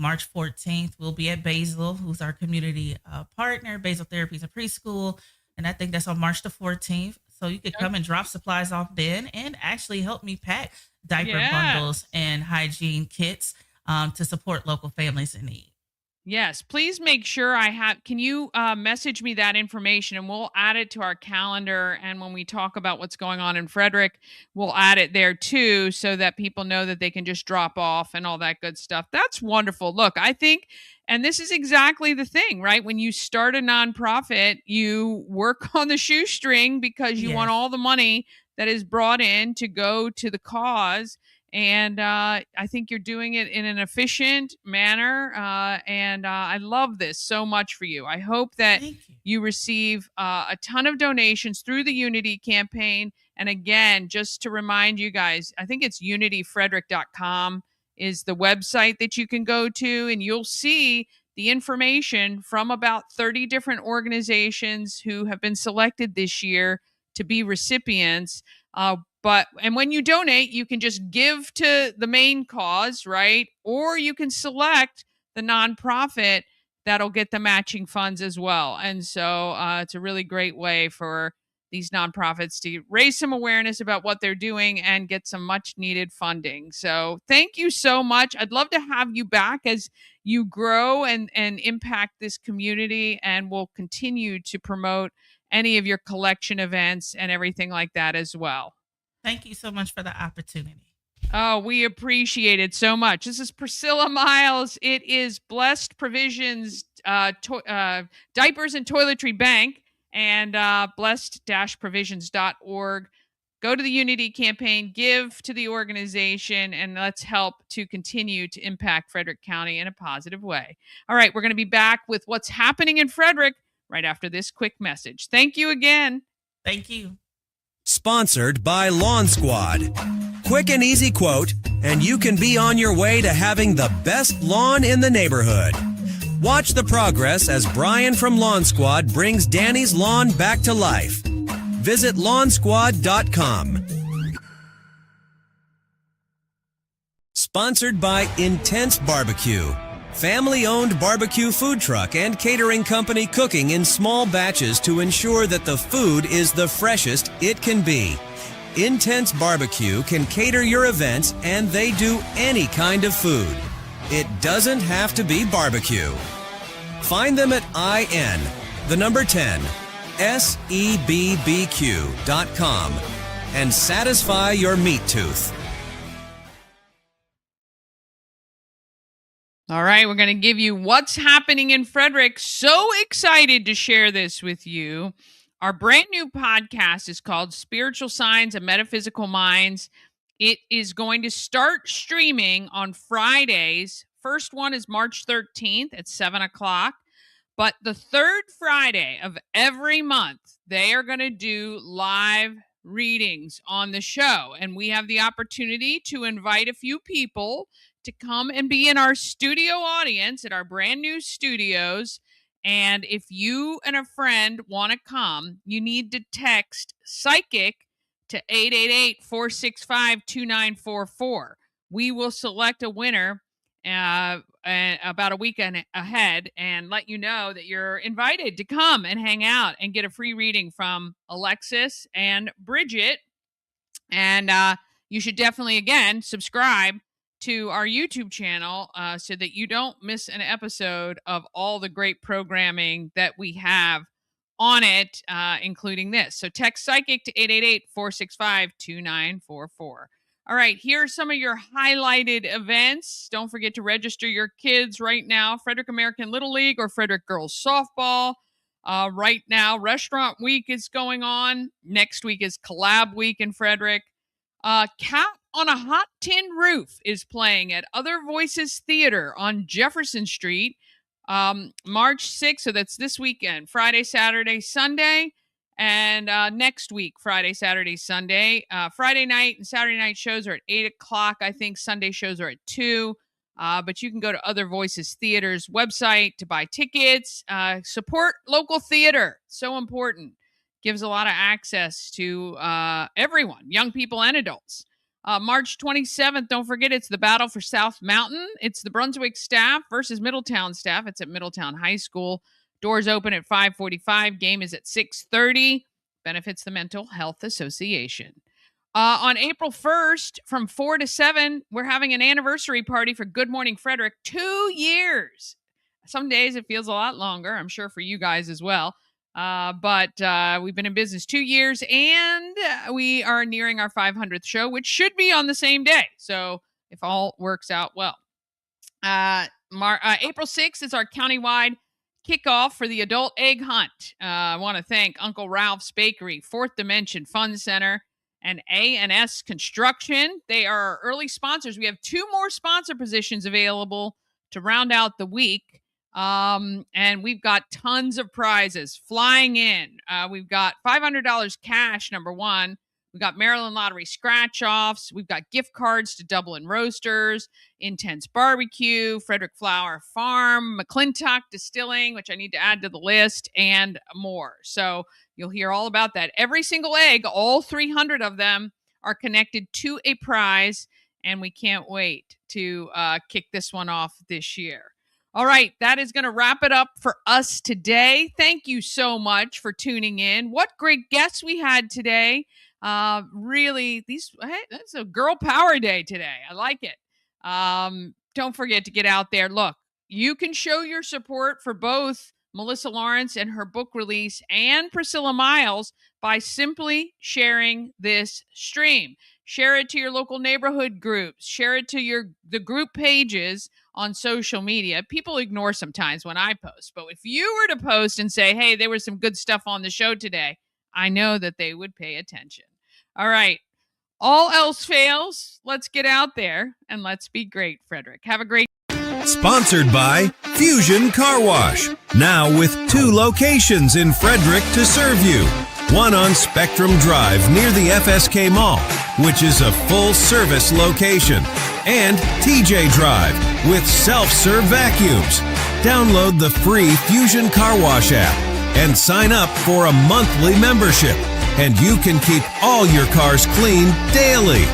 March 14th, we'll be at Basil, who's our community partner, Basil Therapies and Preschool. And I think that's on March the 14th. So you could come and drop supplies off then and actually help me pack diaper bundles Yes. and hygiene kits to support local families in need. Yes, please make sure I have. Can you message me that information, and we'll add it to our calendar? And when we talk about what's going on in Frederick, we'll add it there too, so that people know that they can just drop off and all that good stuff. That's wonderful. Look, I think, and this is exactly the thing, right? When you start a nonprofit, you work on the shoestring because you want Yes. all the money that is brought in to go to the cause. And I think you're doing it in an efficient manner. And I love this so much for you. I hope that Thank you. you receive a ton of donations through the Unity campaign. And again, just to remind you guys, I think it's unityfrederick.com is the website that you can go to, and you'll see the information from about 30 different organizations who have been selected this year to be recipients. And when you donate, you can just give to the main cause, right? Or you can select the nonprofit that'll get the matching funds as well. And so it's a really great way for these nonprofits to raise some awareness about what they're doing and get some much needed funding. So thank you so much. I'd love to have you back as you grow and impact this community, and we'll continue to promote any of your collection events and everything like that as well. Thank you so much for the opportunity. Oh, we appreciate it so much. This is Priscilla Myles. It is Blessed Provisions Diapers and Toiletry Bank, and blessed-provisions.org. Go to the Unity campaign, give to the organization, and let's help to continue to impact Frederick County in a positive way. All right, we're going to be back with what's happening in Frederick right after this quick message. Thank you again. Thank you. Sponsored by Lawn Squad. Quick and easy quote, and you can be on your way to having the best lawn in the neighborhood. Watch the progress as Brian from Lawn Squad brings Danny's lawn back to life. Visit lawnsquad.com. Sponsored by Intense Barbecue. Family-owned barbecue food truck and catering company cooking in small batches to ensure that the food is the freshest it can be. Intense Barbecue can cater your events, and they do any kind of food. It doesn't have to be barbecue. Find them at IN, the number 10, SEBBQ.com, and satisfy your meat tooth. All right, we're going to give you what's happening in Frederick. So excited to share this with you. Our brand new podcast is called Spiritual Signs and Metaphysical Minds. It is going to start streaming on Fridays. First one is March 13th at 7 o'clock. But the third Friday of every month, they are going to do live readings on the show. And we have the opportunity to invite a few people to come and be in our studio audience at our brand new studios. And if you and a friend want to come, you need to text psychic to 888-465-2944. We will select a winner about a weekend ahead and let you know that you're invited to come and hang out and get a free reading from Alexis and Bridget. And you should definitely, again, subscribe to our YouTube channel so that you don't miss an episode of all the great programming that we have on it, including this. So text psychic to 888-465-2944. All right, here are some of your highlighted events. Don't forget to register your kids right now. Frederick American Little League or Frederick Girls Softball. Right now, Restaurant Week is going on. Next week is Collab Week in Frederick. Cat on a Hot Tin Roof is playing at Other Voices Theater on Jefferson Street, March 6th. So that's this weekend, Friday, Saturday, Sunday. And next week, Friday, Saturday, Sunday. Friday night and Saturday night shows are at 8 o'clock. I think Sunday shows are at 2. But you can go to Other Voices Theater's website to buy tickets. Support local theater. So important. Gives a lot of access to everyone, young people and adults. March 27th, don't forget, it's the Battle for South Mountain. It's the Brunswick staff versus Middletown staff. It's at Middletown High School. Doors open at 5:45. Game is at 6:30. Benefits the Mental Health Association. On April 1st, from 4 to 7, we're having an anniversary party for Good Morning Frederick. 2 years. Some days it feels a lot longer, I'm sure for you guys as well. But we've been in business 2 years, and we are nearing our 500th show, which should be on the same day. So if all works out well. April 6th is our countywide kickoff for the adult egg hunt. I want to thank Uncle Ralph's Bakery, Fourth Dimension Fun Center, and A&S Construction. They are our early sponsors. We have 2 more sponsor positions available to round out the week. And we've got tons of prizes flying in. We've got $500 cash, number 1. We've got Maryland Lottery scratch-offs. We've got gift cards to Dublin Roasters, Intense Barbecue, Frederick Flower Farm, McClintock Distilling, which I need to add to the list, and more. So you'll hear all about that. Every single egg, all 300 of them, are connected to a prize, and we can't wait to kick this one off this year. All right, that is going to wrap it up for us today. Thank you so much for tuning in. What great guests we had today. Really, that's a girl power day today. I like it. Don't forget to get out there. Look, you can show your support for both Melissa Lawrence and her book release and Priscilla Myles by simply sharing this stream. Share it to your local neighborhood groups. Share it to the group pages on social media. People ignore sometimes when I post, but if you were to post and say, hey, there was some good stuff on the show today, I know that they would pay attention. All right. All else fails, let's get out there and let's be great, Frederick. Have a great Sponsored by Fusion Car Wash. Now with 2 locations in Frederick to serve you. One on Spectrum Drive near the FSK Mall, which is a full-service location. And TJ Drive with self-serve vacuums. Download the free Fusion Car Wash app and sign up for a monthly membership. And you can keep all your cars clean daily.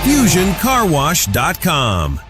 FusionCarWash.com.